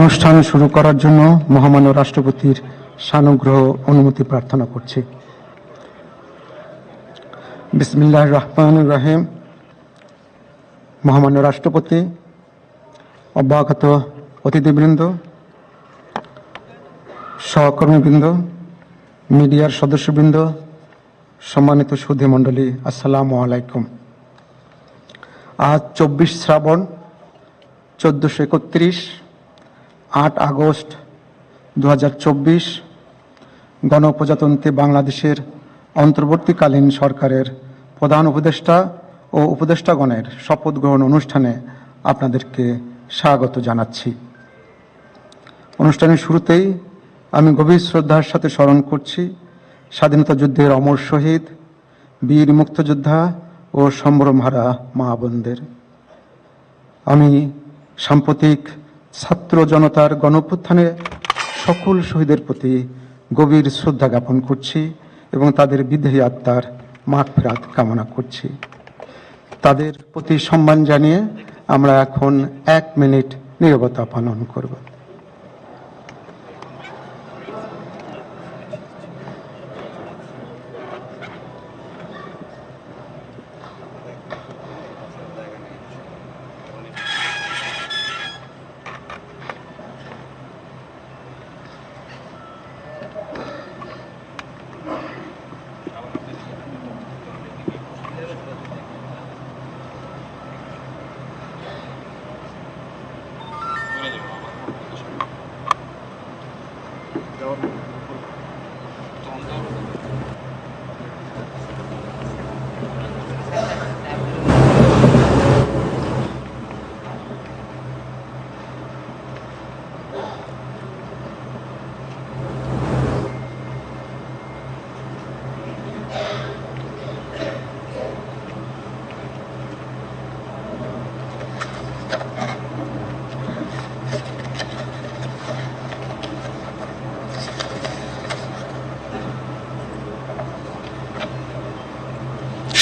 অনুষ্ঠান শুরু করার জন্য মহামান্য রাষ্ট্রপতির সানুগ্রহ অনুমতি প্রার্থনা করছি। বিসমিল্লাহির রহমানির রহিম। মহামান্য রাষ্ট্রপতি, অভ্যাগত অতিথিবৃন্দ, সহকর্মীবৃন্দ, মিডিয়ার সদস্যবৃন্দ, সম্মানিত সুধী মণ্ডলী, আসসালামু আলাইকুম। আজ 24 শ্রাবণ 1431, 8 আগস্ট 2024 গণপ্রজাতন্ত্রী বাংলাদেশের অন্তর্বর্তীকালীন সরকারের প্রধান উপদেষ্টা ও উপদেষ্টাগণের শপথ গ্রহণ অনুষ্ঠানে আপনাদেরকে স্বাগত জানাচ্ছি। অনুষ্ঠানের শুরুতেই আমি গভীর শ্রদ্ধার সাথে স্মরণ করছি স্বাধীনতা যুদ্ধের অমর শহীদ, বীর মুক্তিযোদ্ধা ও সম্ভ্রমহারা মা বোনদের। আমি সাম্প্রতিক ছাত্র জনতার গণঅভ্যুত্থানে সকল শহীদের প্রতি গভীর শ্রদ্ধা জ্ঞাপন করছি এবং তাদের বিদেহী আত্মার মাগফিরাত কামনা করছি। তাদের প্রতি সম্মান জানিয়ে আমরা এখন 1 মিনিট নীরবতা পালন করব।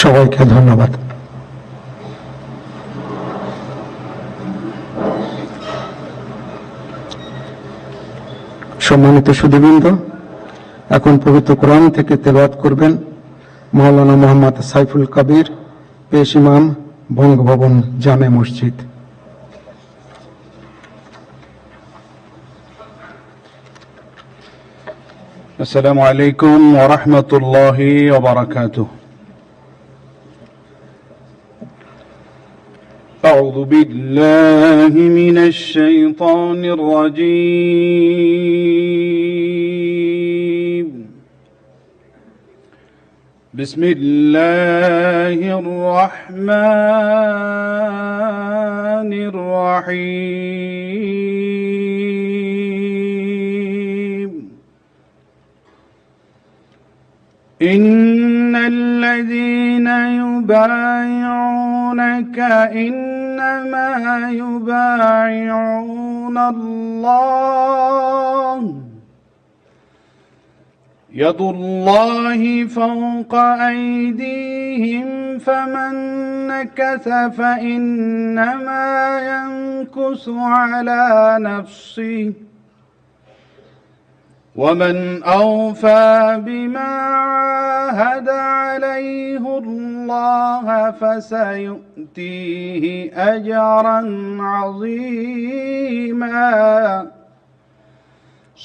সবাইকে ধন্যবাদ। সম্মানিত সুধীবৃন্দ, এখন পবিত্র কোরআন থেকে তেলাওয়াত করবেন মাওলানা মোহাম্মদ সাইফুল কবির, পেশ ইমাম, বঙ্গভবন জামে মসজিদ। আসসালামু আলাইকুম ওয়া রাহমাতুল্লাহি ওয়া বারাকাতুহু। أعوذ بالله من الشيطان الرجيم. بسم الله الرحمن الرحيم. إن الذين يبايعونك إنما يبايعون الله يد الله فوق أيديهم فمن نكث فإنما ينكث على نفسه ومن أوفى بما عاهد عليه الله فسيؤتيه أجرا عظيما.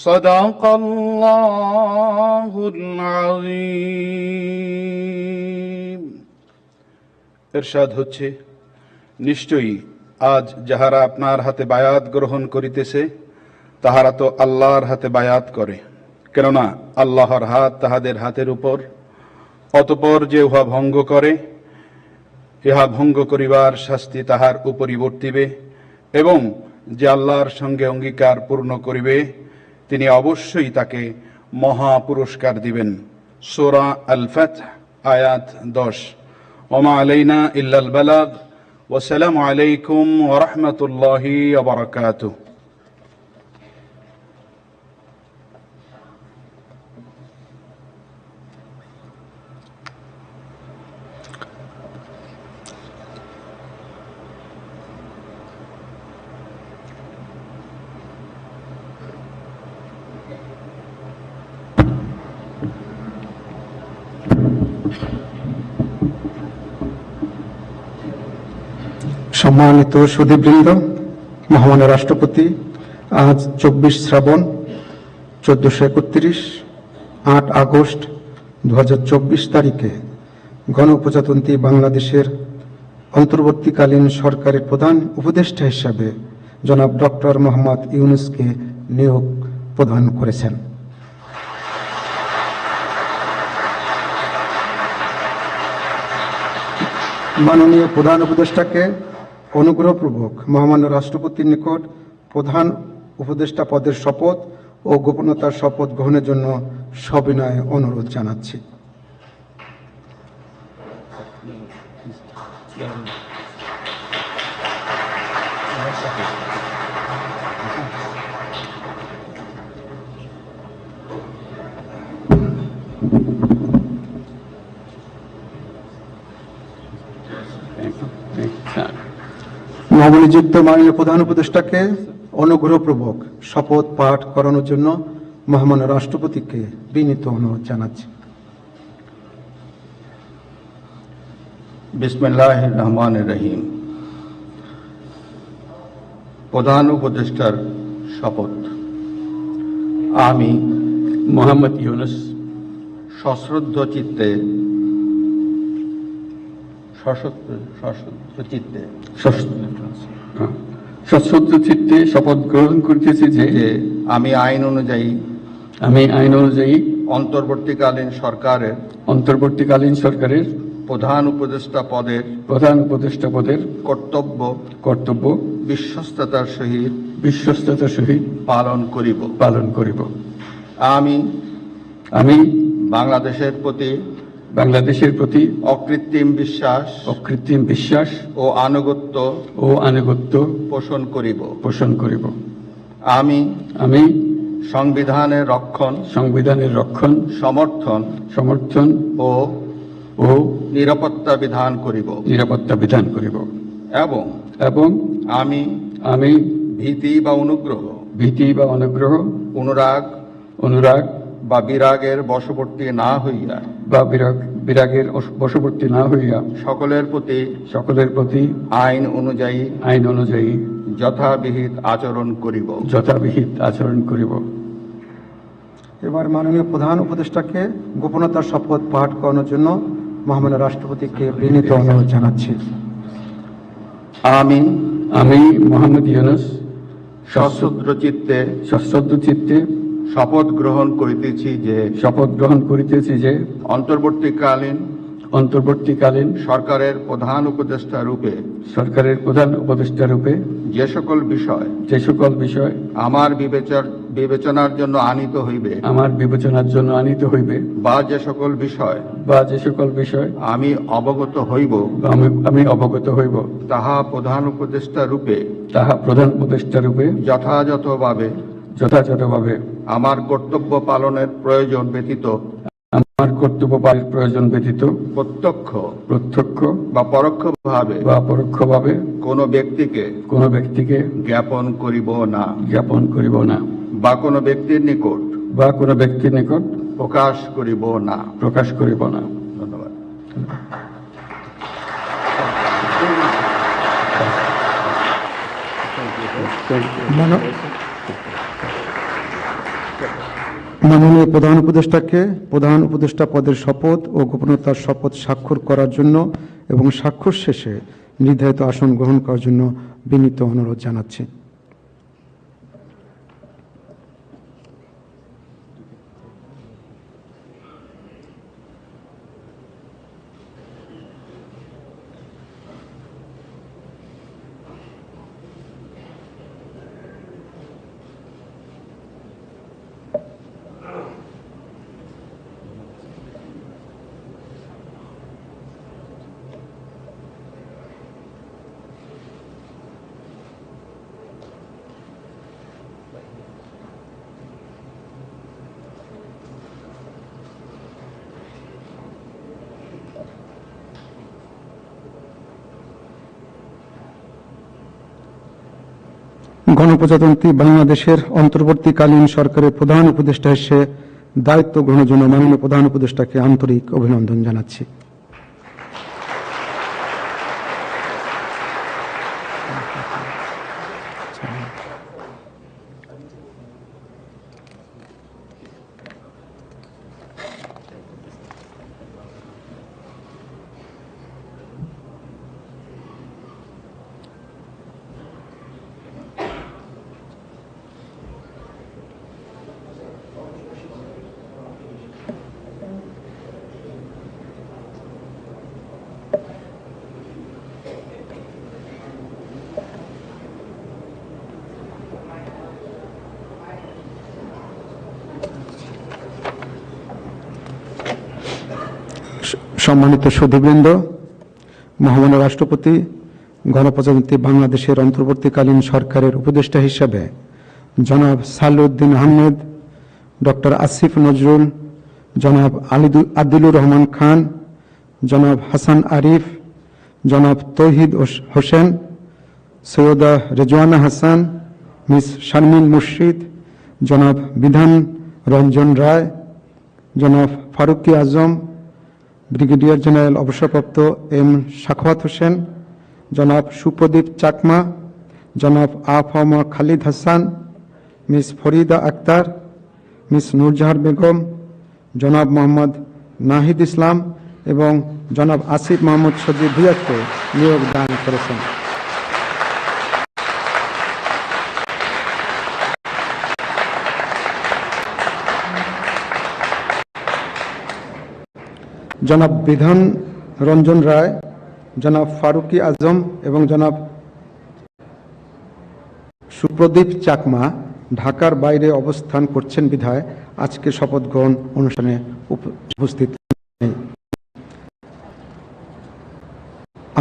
صدق الله العظيم. ইরশাদ হচ্ছে, নিশ্চয়ই আজ যাহারা আপনার হাতে বায়াত গ্রহণ করিতেছে তাহারা তো আল্লাহর হাতে বায়াত করে, কেননা আল্লাহর হাত তাহাদের হাতের উপর। অতঃপর যে উহা ভঙ্গ করে, ইহা ভঙ্গ করিবার শাস্তি তাহার উপরই বর্তিবে, এবং যে আল্লাহর সঙ্গে অঙ্গীকার পূর্ণ করিবে তিনি অবশ্যই তাকে মহা পুরস্কার দিবেন। সূরা আল ফাতহ আয়াত 10। ওমা আলাইনা ইল্লাল বালাগ। ওয়াসসালামু আলাইকুম ওয়া রাহমাতুল্লাহি ওয়া বারাকাতুহু। সম্মানিত সুধীবৃন্দ, মহামান্য রাষ্ট্রপতি আজ 24 শ্রাবণ 1431 8 আগস্ট 2024 তারিখে গণপ্রজাতন্ত্রী বাংলাদেশের অন্তর্বর্তীকালীন সরকারের প্রধান উপদেষ্টা হিসাবে জনাব ডক্টর মোহাম্মদ ইউনূসকে নিয়োগ প্রদান করেছেন। মাননীয় প্রধান উপদেষ্টাকে অনুগ্রহপূর্বক মহামান্য রাষ্ট্রপতির নিকট প্রধান উপদেষ্টা পদের শপথ ও গোপনীয়তার শপথ গ্রহণের জন্য সবিনয় অনুরোধ জানাচ্ছি। নবনিযুক্ত মাননীয় প্রধান উপদেষ্টাকে অনুগ্রহপূর্বক শপথ পাঠ করানোর জন্য মহামান্য রাষ্ট্রপতিকে বিনীত অনুরোধ জানাচ্ছি। বিসমিল্লাহির রহমানির রহিম। প্রধান উপদেষ্টার শপথ। আমি মোহাম্মদ ইউনূস সশ্রদ্ধ চিত্তে সশ্রদ্ধ চিত্তে শপথ গ্রহণ করিতেছি যে আমি আইন অনুযায়ী অন্তর্বর্তীকালীন সরকারের প্রধান উপদেষ্টা পদের কর্তব্য বিশ্বস্ততার সহিত পালন করিব। আমি বাংলাদেশের প্রতি অকৃত্রিম বিশ্বাস ও আনুগত্য পোষণ করিব। আমি সংবিধানের রক্ষণ সমর্থন ও নিরাপত্তা বিধান করিব এবং আমি ভীতি বা অনুগ্রহ অনুরাগ বা বিরাগের বশবর্তী না হইয়া সকলের প্রতি আইন অনুযায়ী যথাবিহিত আচরণ করিব। এবার মাননীয় প্রধান উপদেষ্টাকে গোপনীয়তার শপথ পাঠ করানোর জন্য মহামান্য রাষ্ট্রপতিকে বিনীত অনুরোধ জানাচ্ছি। আমি মোহাম্মদ ইউনূস সশ্রদ্ধ চিত্তে শপথ গ্রহণ করিতেছি যে অন্তর্বর্তীকালীন সরকারের প্রধান উপদেষ্টা রূপে যে সকল বিষয় আমার বিবেচনার জন্য আনিত হইবে বা যে সকল বিষয় আমি অবগত হইব তাহা প্রধান উপদেষ্টা রূপে যথাযথভাবে আমার কর্তব্য পালনের প্রয়োজন ব্যতীত প্রত্যক্ষ বা পরোক্ষভাবে কোনো ব্যক্তিকে জ্ঞাপন করিব না বা কোনো ব্যক্তির নিকট প্রকাশ করিব না। ধন্যবাদ। মাননীয় প্রধান উপদেষ্টাকে প্রধান উপদেষ্টা পদের শপথ ও গোপনীয়তার শপথ স্বাক্ষর করার জন্য এবং স্বাক্ষর শেষে নির্ধারিত আসন গ্রহণ করার জন্য বিনীত অনুরোধ জানাচ্ছি। গণপ্রজাতন্ত্রী বাংলাদেশের অন্তর্বর্তীকালীন সরকারের প্রধান উপদেষ্টা হিসেবে দায়িত্ব গ্রহণের জন্য মাননীয় প্রধান উপদেষ্টাকে আন্তরিক অভিনন্দন জানাচ্ছি। সম্মানিত সুধীবৃন্দ, মহামান্য রাষ্ট্রপতি গণপ্রজাতন্ত্রী বাংলাদেশের অন্তর্বর্তীকালীন সরকারের উপদেষ্টা হিসেবে জনাব সালেউদ্দিন আহমেদ, ডক্টর আসিফ নজরুল, জনাব আদিলুর রহমান খান, জনাব হাসান আরিফ, জনাব তৌহিদ হোসেন, সৈয়দা রেজওয়ানা হাসান, মিস শারমিন মুর্শিদ, জনাব বিধান রঞ্জন রায়, জনাব ফারুকি আজম, ব্রিগেডিয়ার জেনারেল অবসরপ্রাপ্ত এম সাখাওয়াত হোসেন, জনাব সুপ্রদীপ চাকমা, জনাব আফম খালিদ হাসান, মিস ফরিদা আক্তার, মিস নূরজাহার বেগম, জনাব মোহাম্মদ নাহিদ ইসলাম এবং জনাব আসিফ মোহাম্মদ সজিব ভুঁইয়াকে নিয়োগ দান করেছেন। জনাব বিধান রঞ্জন রায়, জনাব ফারুকি আজম এবং জনাব সুপ্রদীপ চাকমা ঢাকার বাইরে অবস্থান করছেন বিধায় আজকে শপথ গ্রহণ অনুষ্ঠানে উপস্থিত নেই।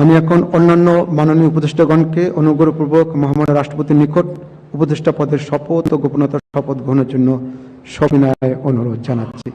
আমি এখন অন্যান্য মাননীয় উপদেষ্টাগণকে অনুগ্রহপূর্বক মহামান্য রাষ্ট্রপতির নিকট উপদেষ্টা পদের শপথ ও গোপনতার শপথ গ্রহণের জন্য সবিনয়ে অনুরোধ জানাচ্ছি।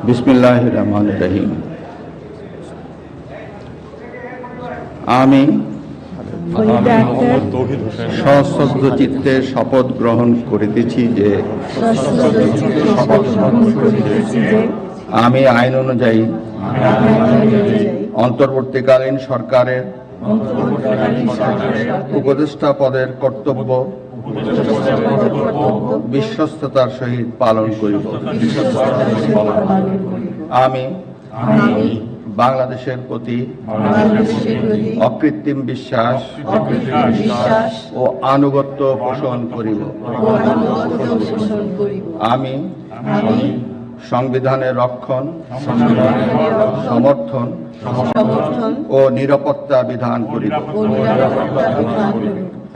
বিসমিল্লাহির রহমানির রহিম। আমি সশ্রদ্ধ চিত্তে শপথ গ্রহণ করিতেছি যে আমি আইন অনুযায়ী অন্তর্বর্তীকালীন সরকারের উপদেষ্টা পদের কর্তব্য বিশ্বস্ততার সহিত পালন করিব। আমি বাংলাদেশের প্রতি অকৃত্রিম বিশ্বাস ও আনুগত্য পোষণ করিব। আমি সংবিধানের রক্ষণ, সমর্থন ও নিরাপত্তা বিধান করিব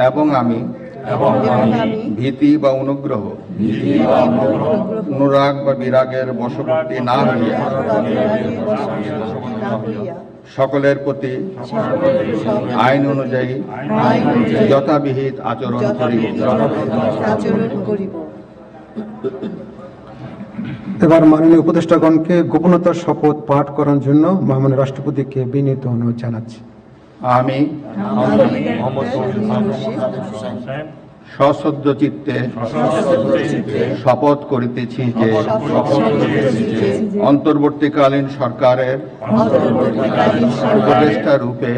এবং আমি ভীতি বা অনুগ্রহ, অনুরাগ বা বিরাগের বশবর্তী না হইয়া সকলের প্রতি আইন অনুযায়ী যথাবিহিত আচরণ করিব। এবার মাননীয় উপদেষ্টাগণকে গোপনতার শপথ পাঠ করার জন্য মহামান্য রাষ্ট্রপতিকে বিনীত অনুরোধ জানাচ্ছি। আমি সশ্রদ্ধ চিত্তে শপথ করিতেছি যে অন্তর্বর্তীকালীন সরকারের উপদেষ্টা রূপে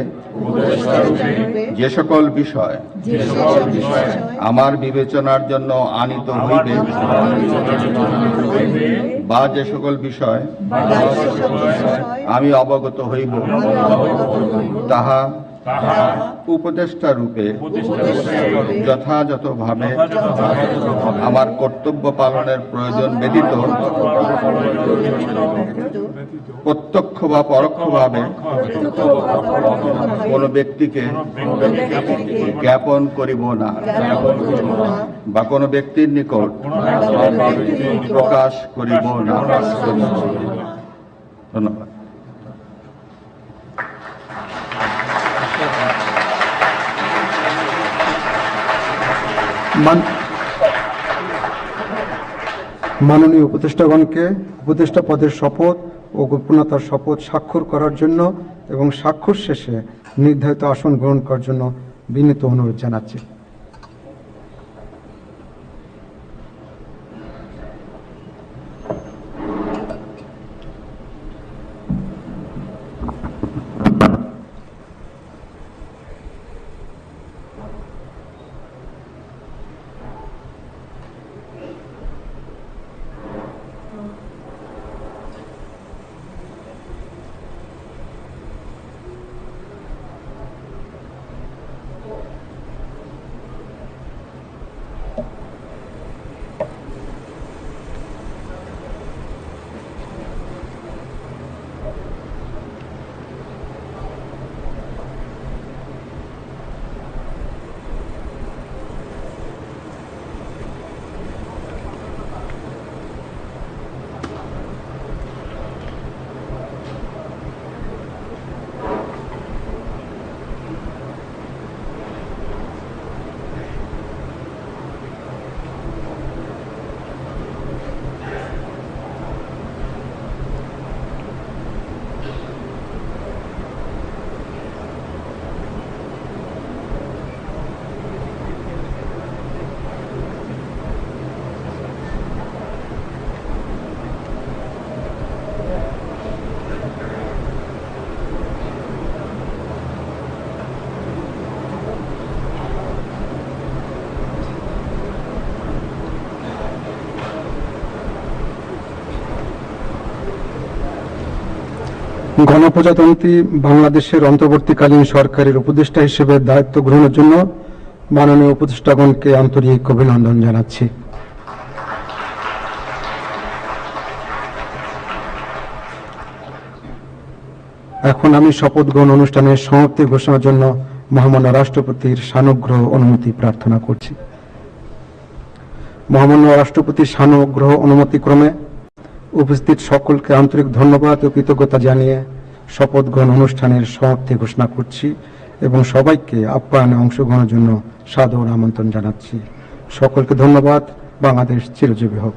যে সকল বিষয় আমার বিবেচনার জন্য আনিত হইবে বা যে সকল বিষয় আমি অবগত হইব তাহা উপদেষ্টা রূপে যথাযথভাবে আমার কর্তব্য পালনের প্রয়োজন ব্যতীত প্রত্যক্ষ বা পরোক্ষভাবে কোনো ব্যক্তিকে জ্ঞাপন করিব না বা কোনো ব্যক্তির নিকট প্রকাশ করিব না। ধন্যবাদ। মাননীয় উপদেষ্টাগণকে উপদেষ্টা পদের শপথ ও গোপনীয়তার শপথ স্বাক্ষর করার জন্য এবং স্বাক্ষর শেষে নির্ধারিত আসন গ্রহণ করার জন্য বিনীত অনুরোধ জানাচ্ছি। গণপ্রজাতন্ত্রী বাংলাদেশের অন্তর্বর্তীকালীন সরকারের উপদেষ্টা হিসেবে দায়িত্ব গ্রহণের জন্য মাননীয় উপদেষ্টাগণকে আন্তরিক অভিনন্দন জানাচ্ছি। এখন আমি শপথ গ্রহণ অনুষ্ঠানের সমাপ্তি ঘোষণার জন্য মহামান্য রাষ্ট্রপতির সানুগ্রহ অনুমতি প্রার্থনা করছি। মহামান্য রাষ্ট্রপতির সানুগ্রহ অনুমতি ক্রমে উপস্থিত সকলকে আন্তরিক ধন্যবাদ ও কৃতজ্ঞতা জানিয়ে শপথ গ্রহণ অনুষ্ঠানের সমাপ্তি ঘোষণা করছি এবং সবাইকে আপ্যায়নে অংশগ্রহণের জন্য সাদর আমন্ত্রণ জানাচ্ছি। সকলকে ধন্যবাদ। বাংলাদেশ চিরজীবী হোক।